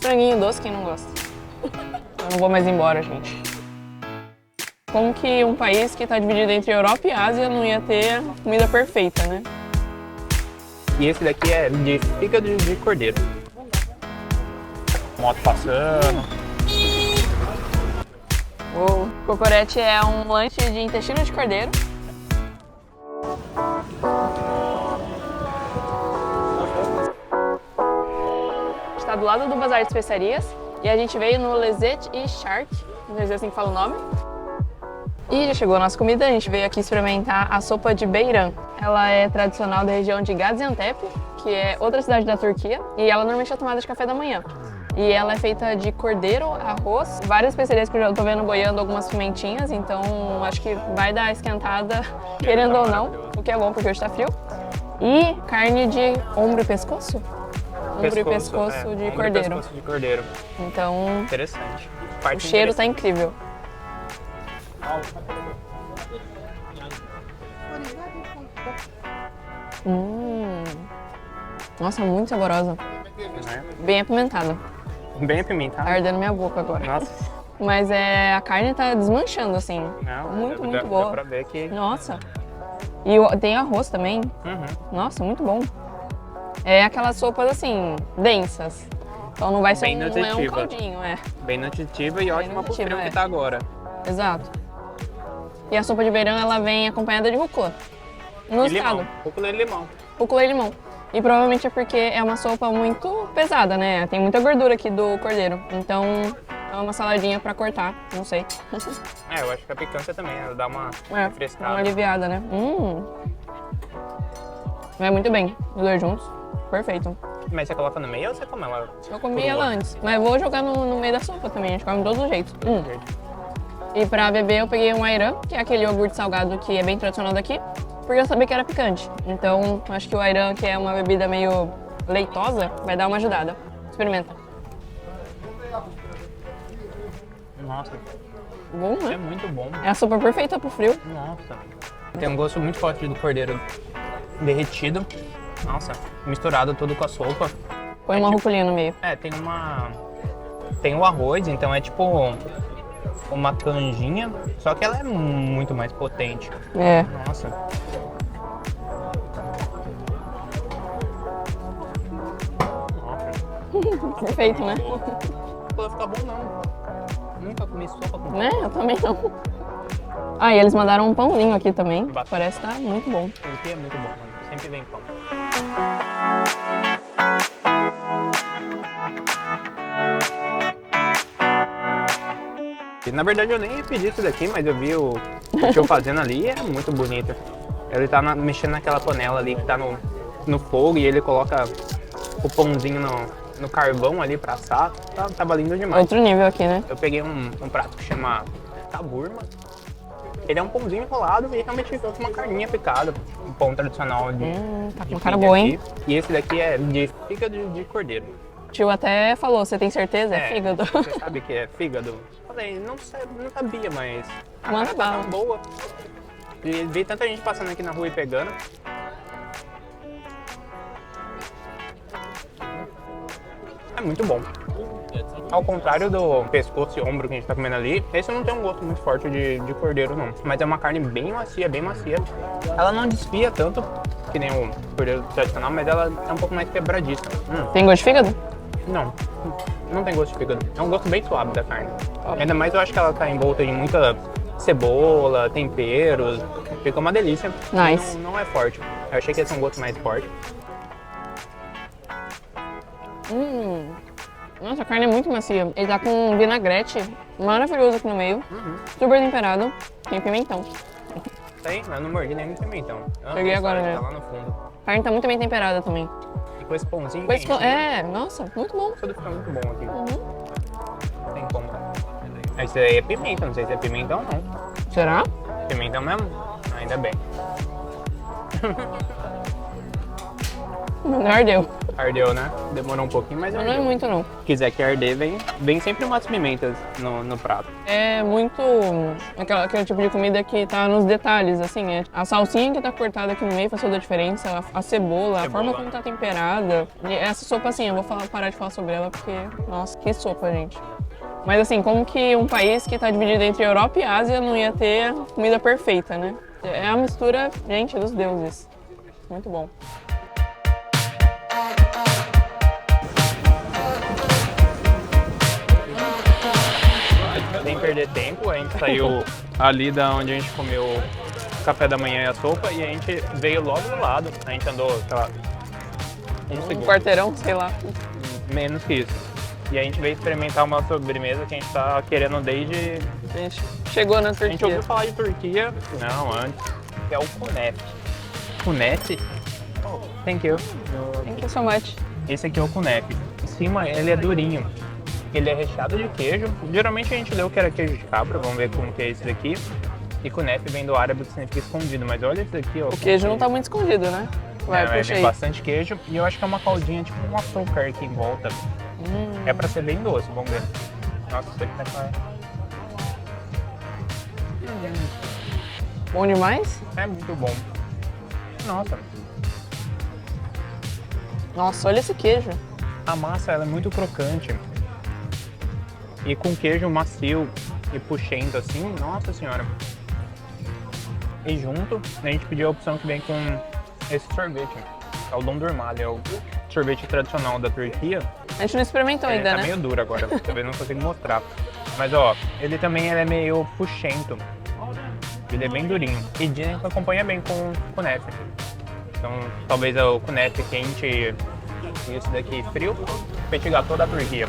Franguinho doce, quem não gosta? Eu não vou mais embora, gente. Como que um país que tá dividido entre Europa e Ásia não ia ter comida perfeita, né? E esse daqui é de fígado de cordeiro. Moto passando. O cocorete é um lanche de intestino de cordeiro. Está do lado do Bazar de Especiarias e a gente veio no Lezet e Shark, não sei se é assim que fala o nome. E já chegou a nossa comida, a gente veio aqui experimentar a sopa de beiran. Ela é tradicional da região de Gaziantep, que é outra cidade da Turquia, e ela normalmente é tomada de café da manhã. E ela é feita de cordeiro, arroz, várias especiarias que eu já tô vendo boiando, algumas pimentinhas, então acho que vai dar esquentada, querendo ou não, o que é bom porque hoje tá frio. E carne de ombro e pescoço? Ombro e pescoço de cordeiro. Pescoço de cordeiro. Então, Interessante. o cheiro tá incrível. Nossa, muito saborosa. Bem apimentada. Bem Tá apimentado. ardendo minha boca agora. Nossa. Mas a carne tá desmanchando, assim. Não, muito dá boa. pra ver que... Nossa. E tem arroz também. Uhum. Nossa, muito bom. É aquelas sopas, assim, densas. Então não vai ser Bem não é um nutritiva. caldinho, Bem nutritiva e ótima pro nutritiva, frio que tá agora. Exato. E a sopa de beirão, ela vem acompanhada de rúcula. E Inusitada. limão. Rúcula e limão. Rúcula e limão. E provavelmente é porque é uma sopa muito pesada, né? Tem muita gordura aqui do cordeiro. Então é uma saladinha pra cortar, não sei. Eu acho que a picância também, ela dá uma Dá uma refrescada. aliviada, né? Vai muito bem, os dois juntos. Perfeito. Mas você coloca no meio ou você come ela? Eu comi crua? ela antes, mas vou jogar no meio da sopa também, a gente come de todos os jeitos. E pra beber eu peguei um ayran, que é aquele iogurte salgado que é bem tradicional daqui, porque eu sabia que era picante. Então acho que o ayran, que é uma bebida meio leitosa, vai dar uma ajudada. Experimenta. Nossa, Bom, é né? muito bom. É a sopa perfeita pro frio. Nossa. Tem um gosto muito forte do cordeiro derretido. Nossa, misturado tudo com a sopa. Põe uma rúculinha no meio. Tem o arroz, então é tipo uma canjinha, só que ela é muito mais potente. É. Nossa. Perfeito, né? Não vai ficar bom não. Nunca comi sopa com Né? Eu também não. Ah, e eles mandaram um pãozinho aqui também. Bastante. Parece que tá muito bom. Isso aqui é muito bom, mano. Sempre vem pão. E, na verdade eu nem pedi isso daqui, mas eu vi o tio fazendo ali e é muito bonito. Ele tá mexendo naquela panela ali que tá no fogo e ele coloca o pãozinho no carvão ali pra assar. Tava lindo demais. Outro nível aqui, né? Eu peguei um prato que chama taburma. Ele é um pãozinho enrolado e realmente com uma carninha picada. Um pão tradicional de Tá com de uma cara milho boa, hein? aqui. E esse daqui é de fígado de cordeiro. O tio até falou, você tem certeza? É fígado. Você sabe que é fígado? Falei, não sabia, mas a Manda cara tá bala. tão boa. E vi tanta gente passando aqui na rua e pegando. É muito bom. Ao contrário do pescoço e ombro que a gente tá comendo ali, esse não tem um gosto muito forte de cordeiro, não. Mas é uma carne bem macia, bem macia. Ela não desfia tanto, que nem o cordeiro tradicional, mas ela é um pouco mais quebradiça. Tem gosto de fígado? Não tem gosto de fígado. É um gosto bem suave da carne. Ainda mais eu acho que ela tá envolta de muita cebola, temperos. Fica uma delícia. Nice. Não é forte. Eu achei que ia ser um gosto mais forte. Nossa, a carne é muito macia. Ele tá com um vinagrete maravilhoso aqui no meio. Super temperado. Tem pimentão. Eu não mordi nem no pimentão. Peguei agora, Tá né? lá no fundo. A carne tá muito bem temperada também. E com esse pãozinho Pois, quentinho, nossa, muito bom. tudo fica muito bom aqui. Tem como. Esse aí é pimenta, não sei se é pimentão ou não. Será? Pimentão mesmo? Ainda bem. Não ardeu. Ardeu, né? Demorou um pouquinho, mas Mas não é ardeu. muito, não. Se quiser que arder, vem sempre umas pimentas no prato. É muito aquele tipo de comida que tá nos detalhes, assim. A salsinha que tá cortada aqui no meio faz toda a diferença. A cebola, a forma como tá temperada. E essa sopa, assim, eu vou parar de falar sobre ela porque, nossa, que sopa, gente. Mas assim, como que um país que tá dividido entre Europa e Ásia não ia ter comida perfeita, né? É a mistura, gente, dos deuses. Muito bom. Sem perder tempo, a gente saiu ali da onde a gente comeu o café da manhã e a sopa e a gente veio logo do lado. A gente andou, sei lá, um Um segundo, quarteirão, sei lá. menos que isso. E a gente veio experimentar uma sobremesa que a gente tá querendo desde... A gente chegou na A gente Turquia. ouviu falar de Turquia, não, antes, que é o kunefe. Kunefe? Oh, thank you. Thank you so much. Esse aqui é o kunefe. Em cima ele é durinho. Ele é recheado de queijo. Geralmente a gente leu que era queijo de cabra, vamos ver como que é esse daqui. E kunefe vem do árabe, que significa escondido, mas olha esse daqui, ó. O queijo não tá muito escondido, né? Vai, Mas puxa tem aí. bastante queijo e eu acho que é uma caldinha, tipo um açúcar aqui em volta. É pra ser bem doce, vamos ver. Nossa, isso aqui tá... Bom demais? É muito bom. Nossa, Nossa, olha esse queijo. a massa ela é muito crocante. E com queijo macio e puxento assim, nossa senhora. E junto, a gente pediu a opção que vem com esse sorvete. É o dondurma, é o sorvete tradicional da Turquia. A gente não experimentou Ele ainda, tá né? meio duro agora, talvez não consigo mostrar. Mas ó, ele também é meio puxento. Ele é bem durinho. E dizem que acompanha bem com kunefe. Então talvez o kunefe quente e esse daqui frio, petit gâteau da Turquia.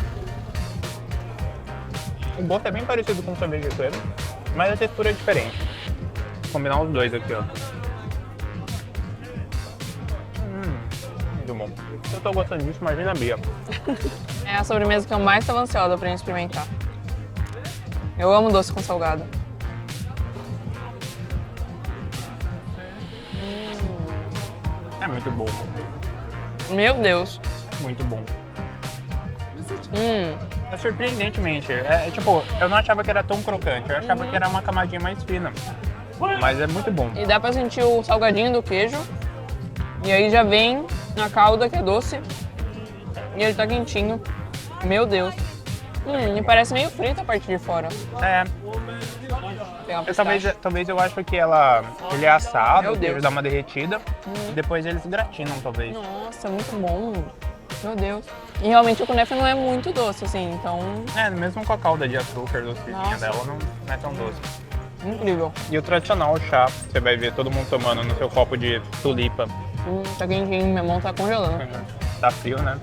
O gosto é bem parecido com o sorvete de creme, mas a textura é diferente. Vou combinar os dois aqui, ó. Muito bom. Se eu tô gostando disso, imagina a Bia. É a sobremesa que eu mais estava ansiosa pra gente experimentar. Eu amo doce com salgado. É muito bom. Meu Deus. Muito bom. É surpreendentemente. Tipo, eu não achava que era tão crocante, eu achava que era uma camadinha mais fina. Mas é muito bom. E dá pra sentir o salgadinho do queijo. E aí já vem a calda que é doce. E ele tá quentinho. Meu Deus. Me parece meio frito a parte de fora. É, Pegar uma talvez eu acho que ele é assado, Meu o queijo Deus. dá uma derretida, e depois eles gratinam, talvez. Nossa, muito bom. Meu Deus. E realmente o kunefe não é muito doce, assim, então É, mesmo com a calda de açúcar docinha Nossa. dela, não é tão doce. incrível. E o tradicional chá, você vai ver todo mundo tomando no seu copo de tulipa. Tá quentinho, minha mão tá congelando. Tá frio, né?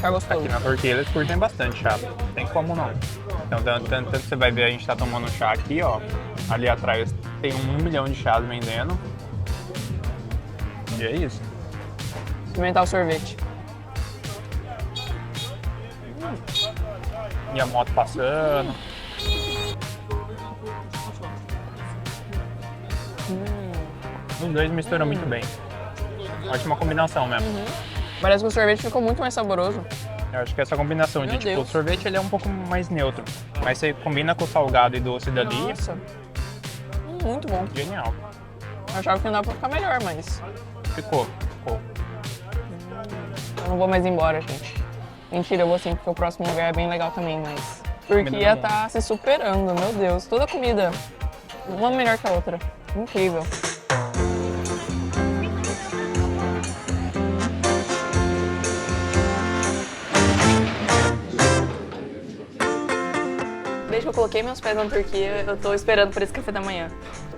Tá gostoso. Aqui na Turquia eles curtem bastante chá, tem como não. Então, tanto que você vai ver, a gente tá tomando chá aqui, ó. Ali atrás tem 1 milhão de chás vendendo. E é isso. Experimentar o sorvete. E a moto passando. Os dois misturam muito bem. Ótima combinação mesmo. Parece que o sorvete ficou muito mais saboroso. Eu acho que essa combinação de, Meu tipo, Deus. o sorvete ele é um pouco mais neutro. Mas você combina com o salgado e doce dali, Nossa. Muito bom. genial. Eu achava que não dava pra ficar melhor, mas Ficou. eu não vou mais embora, gente. Mentira, eu vou sim, porque o próximo lugar é bem legal também, mas Turquia Comida tá se superando, meu Deus. Toda comida, uma melhor que a outra. Incrível. Desde que eu coloquei meus pés na Turquia, eu tô esperando por esse café da manhã.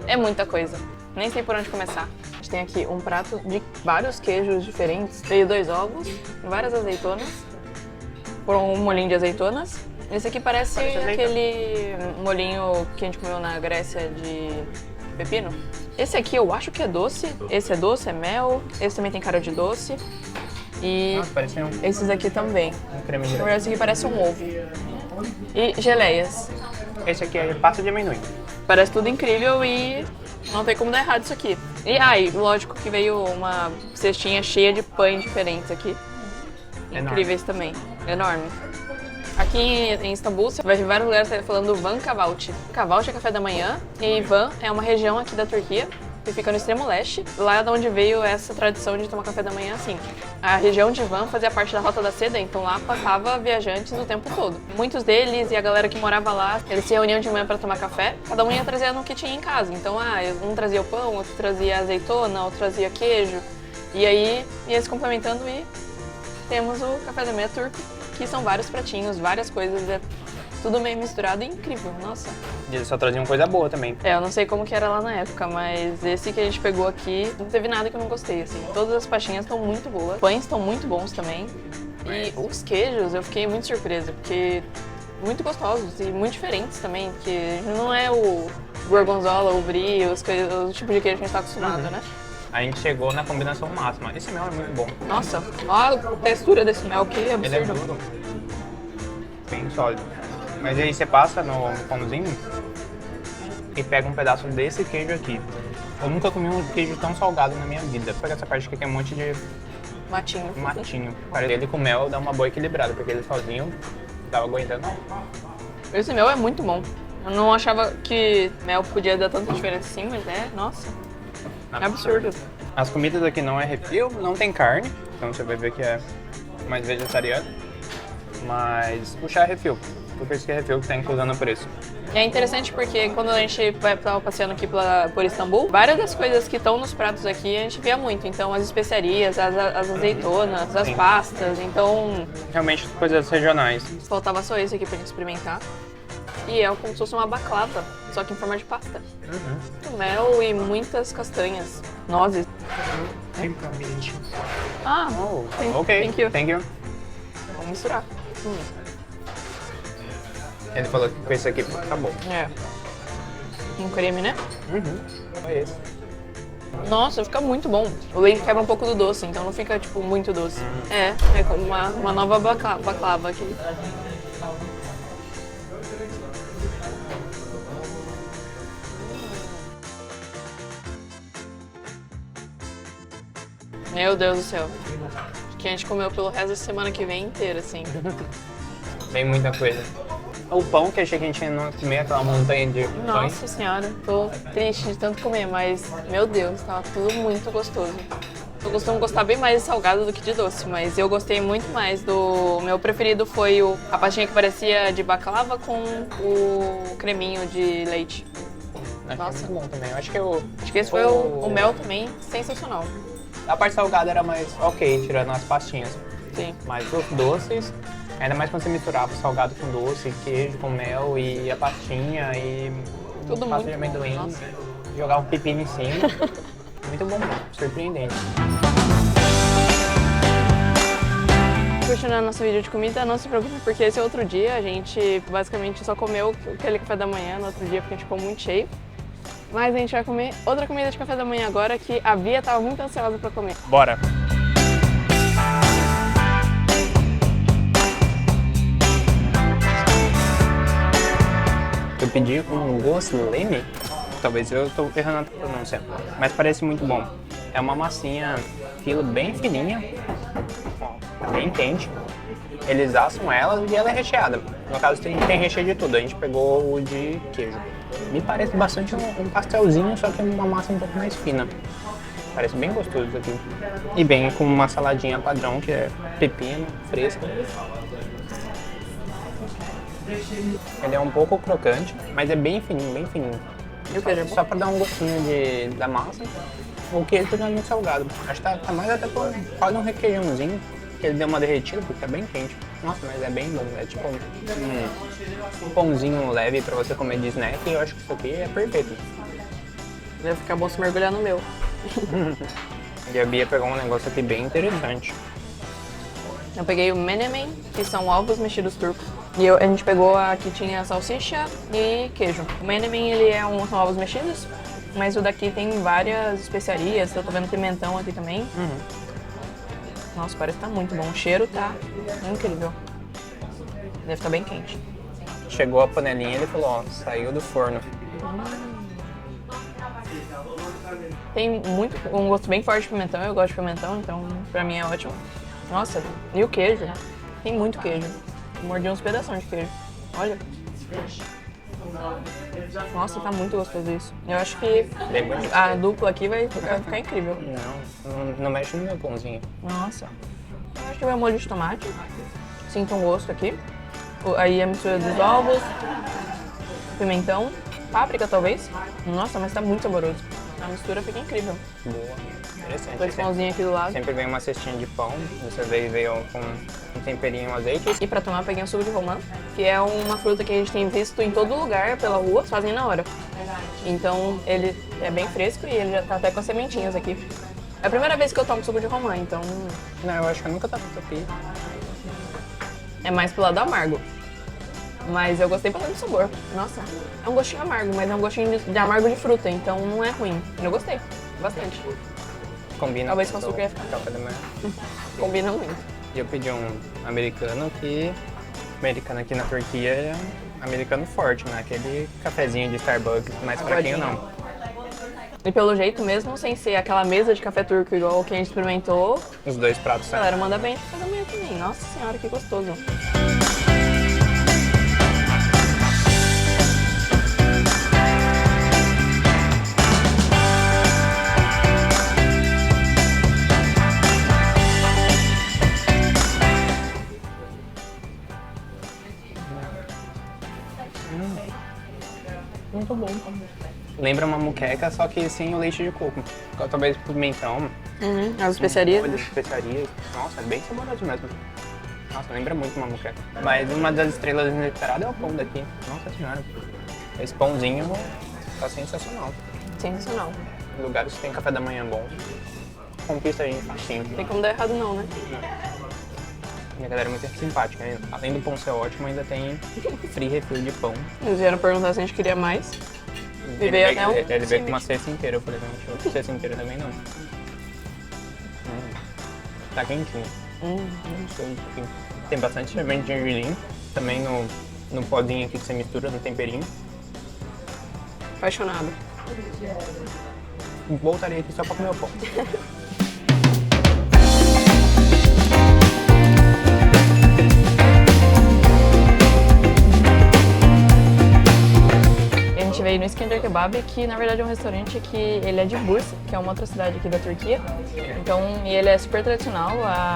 É muita coisa. Nem sei por onde começar. A gente tem aqui um prato de vários queijos diferentes. Veio 2 ovos, várias azeitonas, por um molhinho de azeitonas. Esse aqui parece aquele molhinho que a gente comeu na Grécia de pepino. Esse aqui eu acho que é doce. Esse é doce, é mel. Esse também tem cara de doce. E Nossa, parece um esses aqui também. creme de Na leite. verdade, esse aqui parece um ovo. E geleias. Esse aqui é pasta de amendoim. Parece tudo incrível e não tem como dar errado isso aqui. E aí, lógico que veio uma cestinha cheia de pães diferentes aqui. Enorme. Incríveis também. Enorme. Aqui em Istambul, você vai ver vários lugares falando Van Kahvaltı. Kahvaltı é café da manhã e Van é uma região aqui da Turquia que fica no extremo leste. Lá de onde veio essa tradição de tomar café da manhã assim. A região de Van fazia parte da Rota da Seda, então lá passava viajantes o tempo todo. Muitos deles e a galera que morava lá, eles se reuniam de manhã para tomar café. Cada um ia trazendo o que tinha em casa. Então, um trazia o pão, outro trazia azeitona, outro trazia queijo. E aí ia se complementando e temos o café da manhã turco, que são vários pratinhos, várias coisas, é tudo meio misturado e incrível, nossa. E eles só traziam coisa boa também. Eu não sei como que era lá na época, mas esse que a gente pegou aqui, não teve nada que eu não gostei, assim. Todas as pastinhas estão muito boas, pães estão muito bons também. E os queijos, eu fiquei muito surpresa, porque muito gostosos e muito diferentes também, porque não é o gorgonzola, o brie, o tipo de queijo que a gente tá acostumado, né? A gente chegou na combinação máxima. Esse mel é muito bom. Nossa, olha a textura desse mel, que Ele é absurdo. duro. Bem sólido. Mas aí você passa no pãozinho e pega um pedaço desse queijo aqui. Eu nunca comi um queijo tão salgado na minha vida. Pega essa parte aqui que tem um monte de Matinho. matinho. Para ele com mel dá uma boa equilibrada, porque ele sozinho tava aguentando. Esse mel é muito bom. Eu não achava que mel podia dar tanta diferença assim, mas nossa, é absurdo. As comidas aqui não é refil, não tem carne, então você vai ver que é mais vegetariano. Mas o chá é refil, porque isso que é refil que tá incluso no preço. E é interessante porque quando a gente estava passeando aqui por Istambul, várias das coisas que estão nos pratos aqui a gente via muito. Então as especiarias, as azeitonas, as Sim. pastas, então Realmente coisas regionais. faltava só esse aqui pra gente experimentar. E é como se fosse uma baklava, só que em forma de pasta. Mel e muitas castanhas, nozes. Ah, Oh, Thank- ok, thank you. thank you. vamos misturar. Ele falou que com esse aqui tá bom. É. Um creme, né? Foi esse. Nossa, fica muito bom. O leite quebra um pouco do doce, então não fica, tipo, muito doce. É como uma nova baklava aqui. Meu Deus do céu. Acho que a gente comeu pelo resto da semana que vem inteira, assim. Tem muita coisa. O pão que eu achei que a gente não comer aquela montanha de pães. Nossa senhora, tô triste de tanto comer, mas, meu Deus, tava tudo muito gostoso. Eu costumo gostar bem mais de salgado do que de doce, mas eu gostei muito mais do... Meu preferido foi a pastinha que parecia de baklava com o creminho de leite. Achei Nossa. muito bom também. Eu acho que eu... Acho que esse foi o mel também, sensacional. A parte salgada era mais ok, tirando as pastinhas. Sim. Mas os doces, ainda mais quando você misturava o salgado com doce, queijo com mel e a pastinha e Tudo pasta muito de amendoim, bom, nossa. jogar um pepino em cima. Muito bom, surpreendente. Continuando nosso vídeo de comida, não se preocupe porque esse outro dia a gente basicamente só comeu aquele café da manhã no outro dia porque a gente ficou muito cheio. Mas a gente vai comer outra comida de café da manhã agora que a Bia estava muito ansiosa para comer. Bora! Eu pedi um gosleme, talvez eu estou errando a pronúncia, mas parece muito bom. É uma massinha filo bem fininha, ó, bem quente. Eles assam ela e ela é recheada. No caso tem recheio de tudo, a gente pegou o de queijo. Me parece bastante um pastelzinho, só que uma massa um pouco mais fina. Parece bem gostoso isso aqui. E vem com uma saladinha padrão, que é pepino, fresco. Ele é um pouco crocante, mas é bem fininho, bem fininho. E o queijo é bom? Só pra dar um gostinho da massa. O queijo não é muito salgado. Acho que tá mais até por quase um requeijãozinho, que ele deu uma derretida, porque tá bem quente. Nossa, mas é bem bom. É tipo um pãozinho leve pra você comer de snack, e eu acho que isso aqui é perfeito. Deve ficar bom se mergulhar no meu. E a Bia pegou um negócio aqui bem interessante. Eu peguei o menemen, que são ovos mexidos turcos. E a gente pegou a que tinha salsicha e queijo. O menemen, ele são ovos mexidos, mas o daqui tem várias especiarias. Eu tô vendo pimentão aqui também. Nossa, parece que tá muito bom. O cheiro tá incrível. Deve estar bem quente. Chegou a panelinha e ele falou, ó, saiu do forno. Tem um gosto bem forte de pimentão, eu gosto de pimentão, então pra mim é ótimo. Nossa, e o queijo? Tem muito queijo. Eu mordi uns pedaços de queijo. Olha. Nossa, tá muito gostoso isso. Eu acho que a dupla aqui vai ficar incrível. Não mexe no meu pãozinho. Nossa. Eu acho que vai molho de tomate. Sinto um gosto aqui. Aí a mistura dos ovos, pimentão, páprica talvez. Nossa, mas tá muito saboroso. A mistura fica incrível. Boa. Interessante. Com esse pãozinho aqui do lado. Sempre vem uma cestinha de pão. Dessa vez veio com um temperinho, um azeite. E pra tomar, peguei um suco de romã, que é uma fruta que a gente tem visto em todo lugar pela rua, fazem na hora. Então ele é bem fresco e ele já tá até com as sementinhas aqui. É a primeira vez que eu tomo suco de romã, então Não, eu acho que eu nunca tava aqui. é mais pro lado amargo. Mas eu gostei bastante do sabor. Nossa, é um gostinho amargo, mas é um gostinho de amargo de fruta, então não é ruim. Eu gostei, bastante. Combina Talvez com o açúcar ia ficar. café da manhã. Combina muito. E eu pedi um americano que... Americano aqui na Turquia é um americano forte, né? Aquele cafezinho de Starbucks mais fraquinho, não. E pelo jeito mesmo, sem ser aquela mesa de café turco igual que a gente experimentou, Os dois pratos, a sabe? galera manda bem de café da manhã também. Nossa senhora, que gostoso. Muito bom. Lembra uma moqueca, só que sem o leite de coco. Talvez pimentão, As especiarias. molho de especiarias. Nossa, é bem saboroso mesmo. Nossa, lembra muito uma moqueca. Mas uma das estrelas inesperadas é o pão daqui. Nossa senhora. Esse pãozinho tá sensacional. Sensacional. Em lugares que tem café da manhã bom, conquista a gente facinho. Tem como dar errado não, né? E a galera é muito simpática, né? Além do pão ser ótimo, ainda tem free refill de pão. Eles vieram perguntar se a gente queria mais. E veio até um Ele veio com uma cesta inteira, eu falei, não, deixa eu cesta inteira também não. Tá quentinho. Gostoso, assim. Tem bastante semente de gergelim, também no pozinho aqui que você mistura, no temperinho. Apaixonado. Voltaria aqui só pra comer o pão. A gente veio no Iskender Kebab, que na verdade é um restaurante que ele é de Bursa, que é uma outra cidade aqui da Turquia. Então, e ele é super tradicional,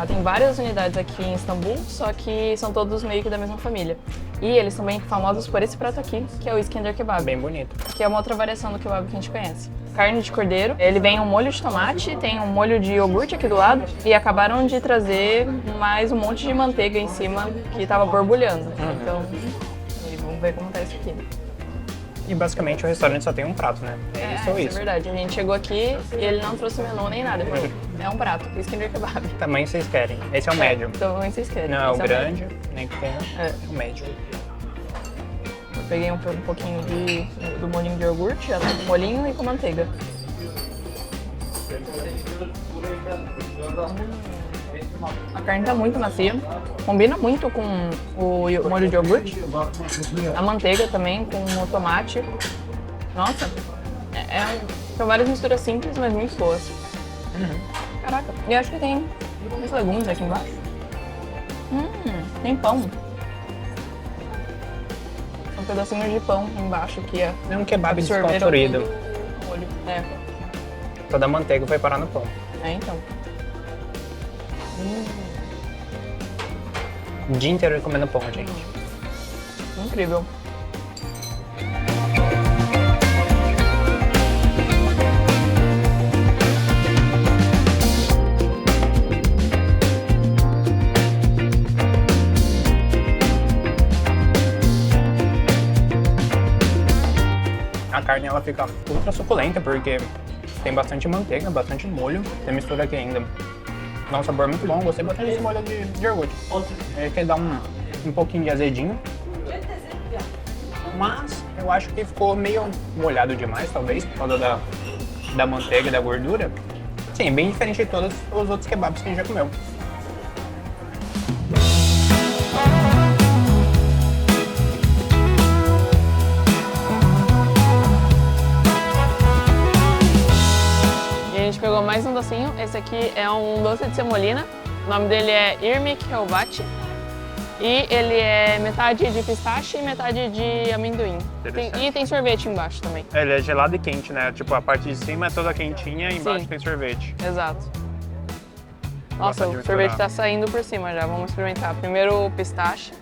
tem várias unidades aqui em Istambul, só que são todos meio que da mesma família. E eles são bem famosos por esse prato aqui, que é o Iskender Kebab, Bem bonito. que é uma outra variação do kebab que a gente conhece. Carne de cordeiro, ele vem um molho de tomate, tem um molho de iogurte aqui do lado e acabaram de trazer mais um monte de manteiga em cima que tava borbulhando. Então, e vamos ver como tá isso aqui. E basicamente o restaurante só tem um prato, né? É isso ou É isso. verdade. A gente chegou aqui e ele não trouxe menu nem nada. Ele falou, é um prato, Iskender Kebab. Tamanho vocês querem. Esse é o médio. Então vocês querem. Não é o Esse grande, nem pequeno. É. É o médio. Eu peguei um pouquinho do molhinho de iogurte, já tá com molhinho e com manteiga. A carne tá muito macia, combina muito com o molho de iogurte, a manteiga também, com o tomate. Nossa, são várias misturas simples, mas muito boas. Caraca, e acho que tem uns legumes aqui embaixo. Tem pão. São pedacinhos de pão embaixo que é É um kebab absorveram desconstruído. todo o molho. Toda a manteiga foi parar no pão. Então. O dia inteiro ele comendo pão, gente. Incrível. A carne ela fica ultra suculenta porque tem bastante manteiga, bastante molho. Você mistura aqui ainda. Dá um sabor muito bom. Gostei bastante desse molho de iogurte. Ele quer dar um pouquinho de azedinho. Mas eu acho que ficou meio molhado demais, talvez, por causa da manteiga e da gordura. Sim, bem diferente de todos os outros kebabs que a gente já comeu. chegou mais um docinho. Esse aqui é um doce de semolina. O nome dele é Irmik Helvat. E ele é metade de pistache e metade de amendoim. E tem sorvete embaixo também. Ele é gelado e quente, né? Tipo, a parte de cima é toda quentinha e embaixo tem sorvete. Exato. Nossa, o sorvete tá saindo por cima já. Vamos experimentar. Primeiro o pistache.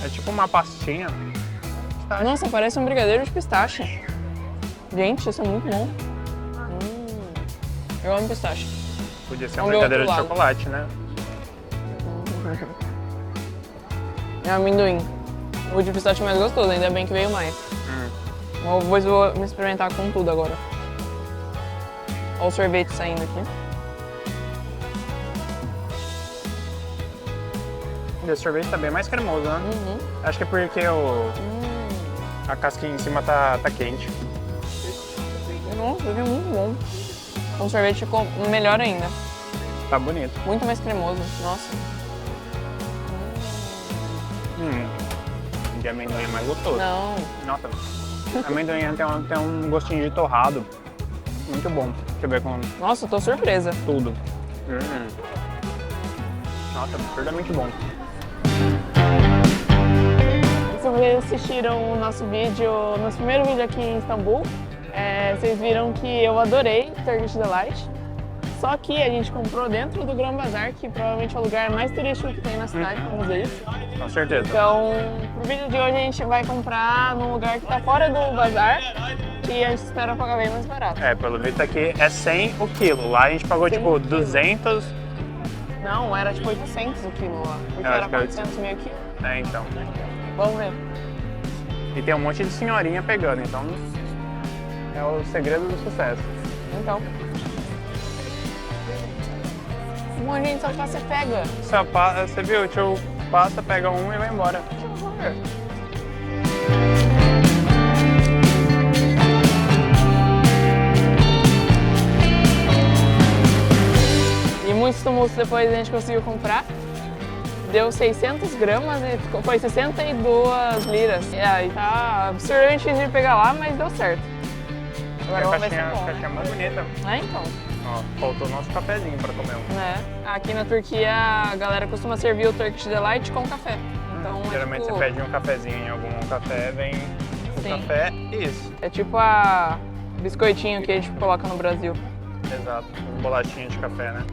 É tipo uma pastinha. Nossa, parece um brigadeiro de pistache. Gente, isso é muito bom. Eu amo pistache. Podia ser uma brigadeira de chocolate, né? É amendoim. O de pistache é mais gostoso, ainda bem que veio mais. Vou me experimentar com tudo agora. Olha o sorvete saindo aqui. Esse sorvete tá bem mais cremoso, né? Acho que é porque a casquinha em cima tá quente. Nossa, isso é muito bom. O sorvete ficou melhor ainda. Tá bonito. Muito mais cremoso. Nossa. De amendoim é mais gostoso. Não. Nossa. Amendoim tem um gostinho de torrado. Muito bom. Deixa eu ver com Nossa, eu tô surpresa. tudo. Nossa, absurdamente bom. Se vocês assistiram o nosso primeiro vídeo aqui em Istambul, vocês viram que eu adorei Turkish Delight. Só que a gente comprou dentro do Grand Bazar, que provavelmente é o lugar mais turístico que tem na cidade, vamos dizer isso. Com certeza. Então, pro vídeo de hoje a gente vai comprar num lugar que tá fora do bazar, que a gente espera pagar bem mais barato. Pelo visto aqui é 100 o quilo. Lá a gente pagou tipo 200. Não, era tipo 800 o quilo lá, porque era 400 mil aqui. Então. Vamos ver. E tem um monte de senhorinha pegando, então é o segredo do sucesso. Então. A gente só passa e pega. Você viu? O tio passa, pega um e vai embora. E muitos tumultos depois a gente conseguiu comprar. Deu 600 gramas e foi 62 liras. E aí tá absurdamente difícil de pegar lá, mas deu certo. Agora vamos ver se é bom. A caixinha muito bonita. Então. Ó, faltou nosso cafezinho pra comer um. Aqui na Turquia a galera costuma servir o Turkish Delight com café. Então, geralmente tipo... você pede um cafezinho em algum café, vem o café e isso. É tipo a biscoitinho que a gente coloca no Brasil. Exato, um bolachinho de café, né?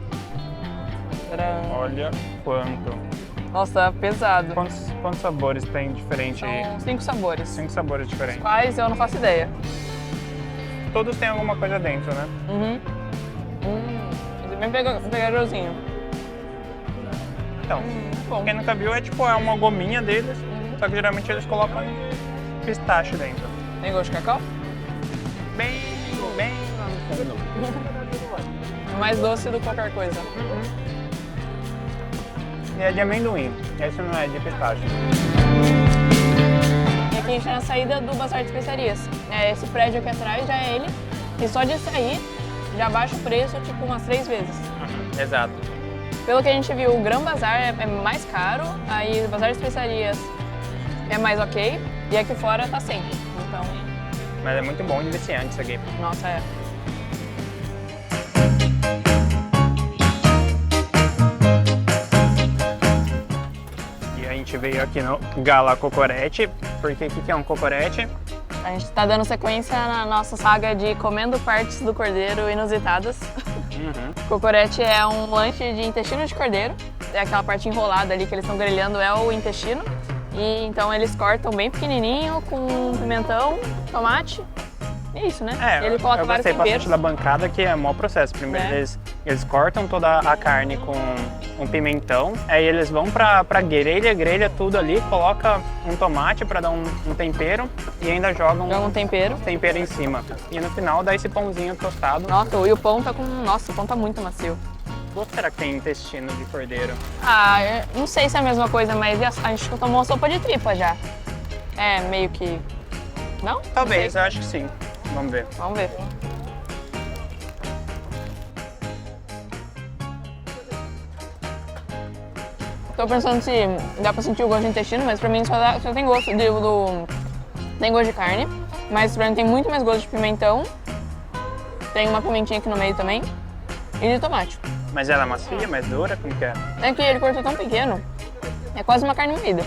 Olha quanto. Nossa, tá pesado. Quantos sabores tem diferente aí? São 5 sabores. 5 sabores diferentes. Quais eu não faço ideia. Todos têm alguma coisa dentro, né? Esse é bem pegajosinho. Então, quem nunca viu é uma gominha deles, só que geralmente eles colocam pistache dentro. Tem gosto de cacau? Bem lá no fundo. É mais doce do que qualquer coisa. E é de amendoim, esse não é de pistache. E aqui a gente tá na saída do Bazar de Especiarias. Esse prédio aqui atrás já é ele, e só de sair já baixa o preço tipo umas 3 vezes. Exato. Pelo que a gente viu, o Gran Bazar é mais caro, aí o Bazar de Especiarias é mais ok, e aqui fora tá 100. Então... Mas é muito bom e viciante isso aqui. Nossa, é. E a gente veio aqui no Gala Cocorete, porque o que é um cocorete? A gente tá dando sequência na nossa saga de comendo partes do cordeiro inusitadas. Cocorete é um lanche de intestino de cordeiro. É aquela parte enrolada ali que eles estão grelhando, é o intestino. E então eles cortam bem pequenininho com pimentão, tomate. É isso, né? Ele coloca vários temperos. Eu gostei bastante da bancada, que é o maior processo. Primeiro eles cortam toda a carne com um pimentão, aí eles vão pra grelha tudo ali, coloca um tomate pra dar um tempero e ainda jogam um tempero em cima. E no final dá esse pãozinho tostado. Nossa, e o pão tá Nossa, o pão tá muito macio. O que será que tem intestino de cordeiro? Eu não sei se é a mesma coisa, mas a gente tomou uma sopa de tripa já. É, meio que... Não? Talvez, eu acho que sim. Vamos ver. Vamos ver. Tô pensando se dá pra sentir o gosto de intestino, mas pra mim só tem gosto tem gosto de carne. Mas pra mim tem muito mais gosto de pimentão. Tem uma pimentinha aqui no meio também. E de tomate. Mas ela é macia, mais dura? Como que é? É que ele cortou tão pequeno. É quase uma carne moída.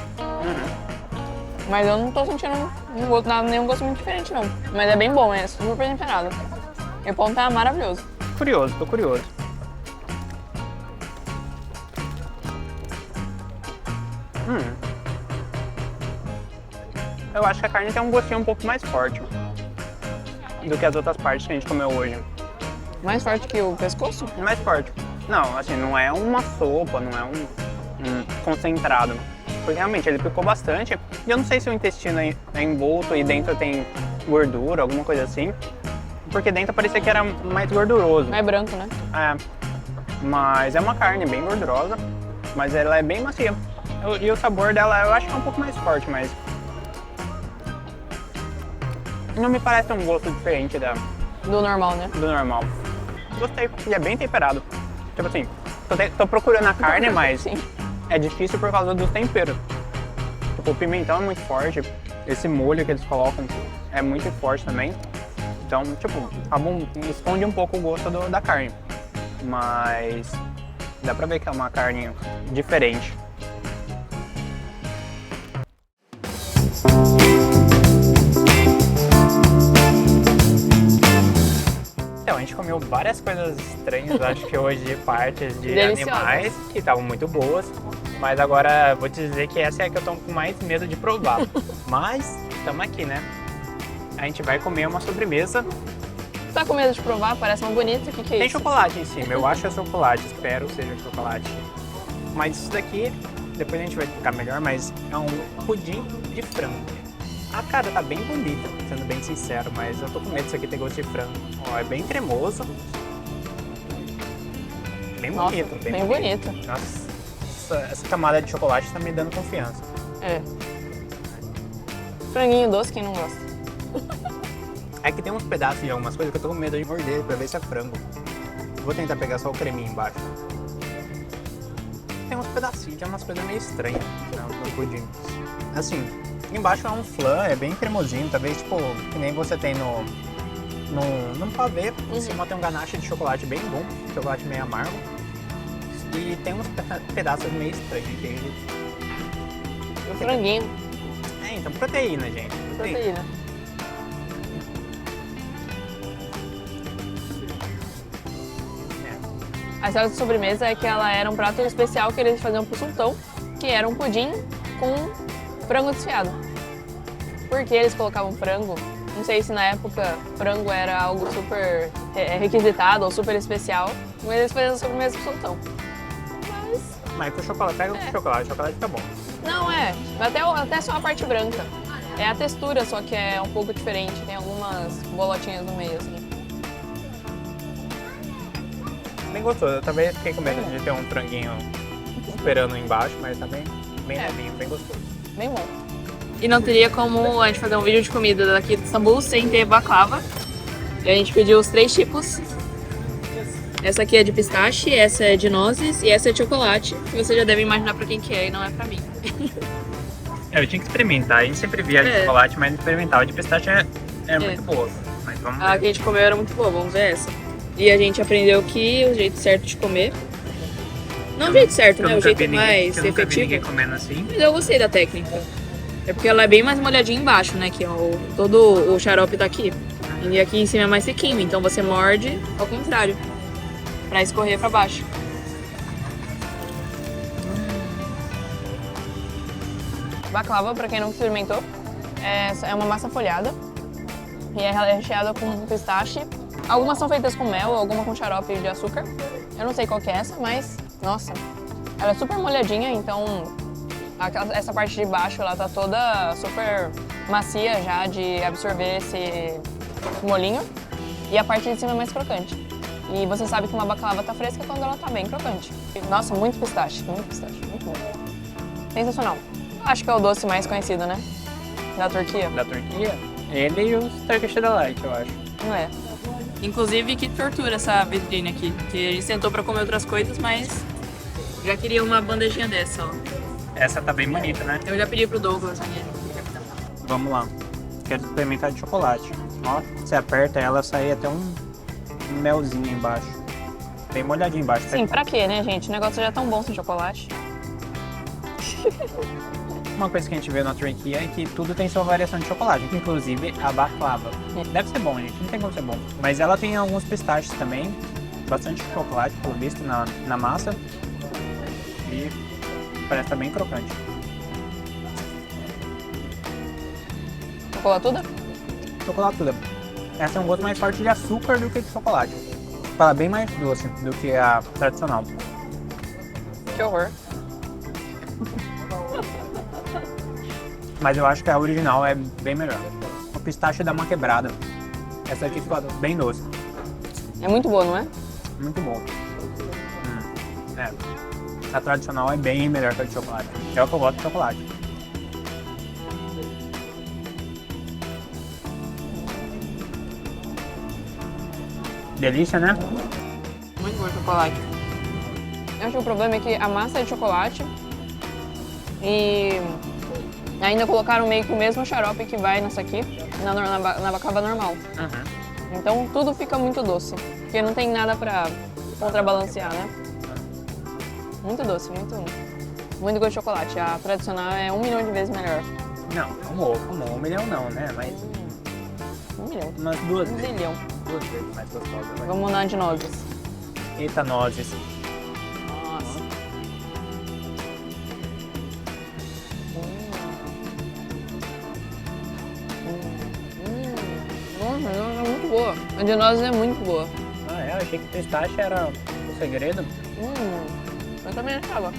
Mas eu não tô sentindo nenhum gosto muito diferente, não. Mas é bem bom, é super bem temperado. E o pão tá maravilhoso. Curioso, tô curioso. Eu acho que a carne tem um gostinho um pouco mais forte do que as outras partes que a gente comeu hoje. Mais forte que o pescoço? Mais forte. Não, assim, não é uma sopa, não é um concentrado. Porque realmente ele picou bastante. E eu não sei se o intestino é envolto e dentro tem gordura, alguma coisa assim. Porque dentro parecia que era mais gorduroso. Mais branco, né? É. Mas é uma carne bem gordurosa, mas ela é bem macia. E o sabor dela eu acho que é um pouco mais forte, mas não me parece um gosto diferente Do normal, né? do normal. Gostei, e é bem temperado. Tipo assim, tô procurando a carne, mas Sim. é difícil por causa dos temperos. Tipo, o pimentão é muito forte, esse molho que eles colocam é muito forte também. Então, tipo, esconde um pouco o gosto da carne. Mas dá pra ver que é uma carne diferente. Então, a gente comeu várias coisas estranhas, acho que hoje, partes de Deliciosas. animais que estavam muito boas. Mas agora vou te dizer que essa é a que eu tô com mais medo de provar. Mas estamos aqui, né? A gente vai comer uma sobremesa. Você tá com medo de provar? Parece uma bonita. O que é Tem isso? chocolate em cima, eu acho que é chocolate, espero que seja chocolate. Mas isso daqui, depois a gente vai ficar melhor, mas é um pudim de frango. A cara tá bem bonita, sendo bem sincero, mas eu tô com medo disso aqui ter gosto de frango. Ó, é bem cremoso. Bem Nossa, bonito, bem bonito. Nossa, essa camada de chocolate tá me dando confiança. É. Franguinho doce, quem não gosta? É que tem uns pedaços de algumas coisas que eu tô com medo de morder pra ver se é frango. Vou tentar pegar só o creminho embaixo. Tem uns pedacinhos, tem umas coisas meio estranhas no pudim. Assim, embaixo é um flan, é bem cremosinho, talvez tipo, que nem você tem no pavê. Em cima tem um ganache de chocolate bem bom, chocolate meio amargo. E tem uns pedaços meio estranhos, entende? O franguinho. É, então proteína, gente. Proteína. A história de sobremesa é que ela era um prato especial que eles faziam pro sultão, que era um pudim com frango desfiado. Por que eles colocavam frango? Não sei se na época frango era algo super requisitado ou super especial, mas eles faziam a sobremesa pro sultão. Mas com chocolate, pega com chocolate fica bom. Não, até só a parte branca. É a textura só que é um pouco diferente, tem algumas bolotinhas no meio, assim. Bem gostoso, eu também fiquei com medo de ter um franguinho esperando embaixo, mas tá bem levinho, bem gostoso. Bem bom. E não teria como a gente fazer um vídeo de comida daqui de Istambul sem ter baklava. E a gente pediu os 3 tipos. Essa aqui é de pistache, essa é de nozes e essa é de chocolate. Que você já deve imaginar pra quem que é e não é pra mim. Eu tinha que experimentar, a gente sempre via de chocolate, mas não experimentava. De pistache é muito boa, mas vamos A ver. que a gente comeu era muito boa, vamos ver essa. E a gente aprendeu que o jeito certo de comer... Não o jeito certo, né? O jeito mais Eu nunca vi ninguém efetivo. comendo assim. Mas eu gostei da técnica. É porque ela é bem mais molhadinha embaixo, né? Que todo o xarope tá aqui. E aqui em cima é mais sequinho, então você morde ao contrário. Pra escorrer pra baixo. Baklava, pra quem não experimentou, é uma massa folhada. E é recheada com pistache. Algumas são feitas com mel, alguma com xarope de açúcar. Eu não sei qual que é essa, mas, nossa, ela é super molhadinha, então essa parte de baixo ela tá toda super macia já de absorver esse molinho. E a parte de cima é mais crocante. E você sabe que uma baklava tá fresca quando ela tá bem crocante. Nossa, muito pistache, muito bom. Sensacional. Acho que é o doce mais conhecido, né? Da Turquia. Da Turquia, ele e os Turkish Delight, eu acho. Não é. Inclusive, que tortura essa vitrine aqui. Que a gente sentou pra comer outras coisas, mas já queria uma bandejinha dessa, ó. Essa tá bem bonita, né? Eu já pedi pro Douglas. Vamos lá. Quero experimentar de chocolate. Ó, você aperta ela, sai até um melzinho embaixo. Bem molhadinho embaixo. Sim, pra quê, né, gente? O negócio já é tão bom sem chocolate. Uma coisa que a gente vê na Turquia é que tudo tem sua variação de chocolate, inclusive a baklava. Deve ser bom, gente, não tem como ser bom. Mas ela tem alguns pistachos também, bastante chocolate, pelo visto, na massa. E parece estar bem crocante. Chocolatuda? Chocolatuda. Essa é um gosto mais forte de açúcar do que de chocolate. Ela é bem mais doce do que a tradicional. Que horror. Mas eu acho que a original é bem melhor. O pistache dá uma quebrada. Essa aqui fica bem doce. É muito boa, não é? Muito bom. É. A tradicional é bem melhor que a de chocolate. É o que eu gosto de chocolate. Delícia, né? Muito bom chocolate. Eu acho que o problema é que a massa é de chocolate e ainda colocaram meio que o mesmo xarope que vai nessa aqui, na baklava normal. Então tudo fica muito doce, porque não tem nada pra contrabalancear, né? Muito doce, muito gosto de chocolate. A tradicional é 1 milhão de vezes melhor. Não, amor, 1 milhão não, né? Mas 1 milhão. umas duas 1 vezes. zilhão. 2 vezes mais gostosa. Vai. Vamos mudar de nozes. Eita, nozes. Nossa. Nossa, é muito boa. A de nozes é muito boa. Ah, é? Eu achei que pistache era o segredo. Eu também achava.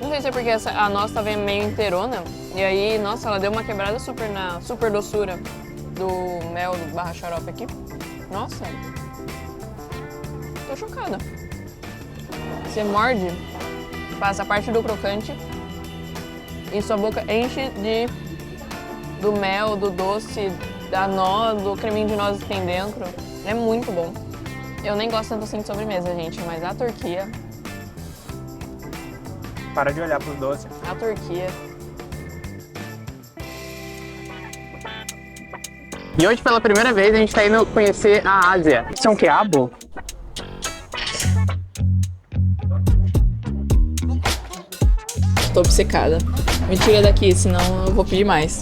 Não sei se é porque a nossa vem meio inteirona. E aí, nossa, ela deu uma quebrada super na super doçura do mel barra xarope aqui. Nossa. Tô chocada. Você morde, passa a parte do crocante e sua boca enche do mel, do doce, da noz, do creminho de nozes que tem dentro. É muito bom. Eu nem gosto tanto assim de sobremesa, gente, mas a Turquia... Para de olhar pros doces. A Turquia... E hoje, pela primeira vez, a gente tá indo conhecer a Ásia. Isso é um quiabo? Tô obcecada. Me tira daqui, senão eu vou pedir mais.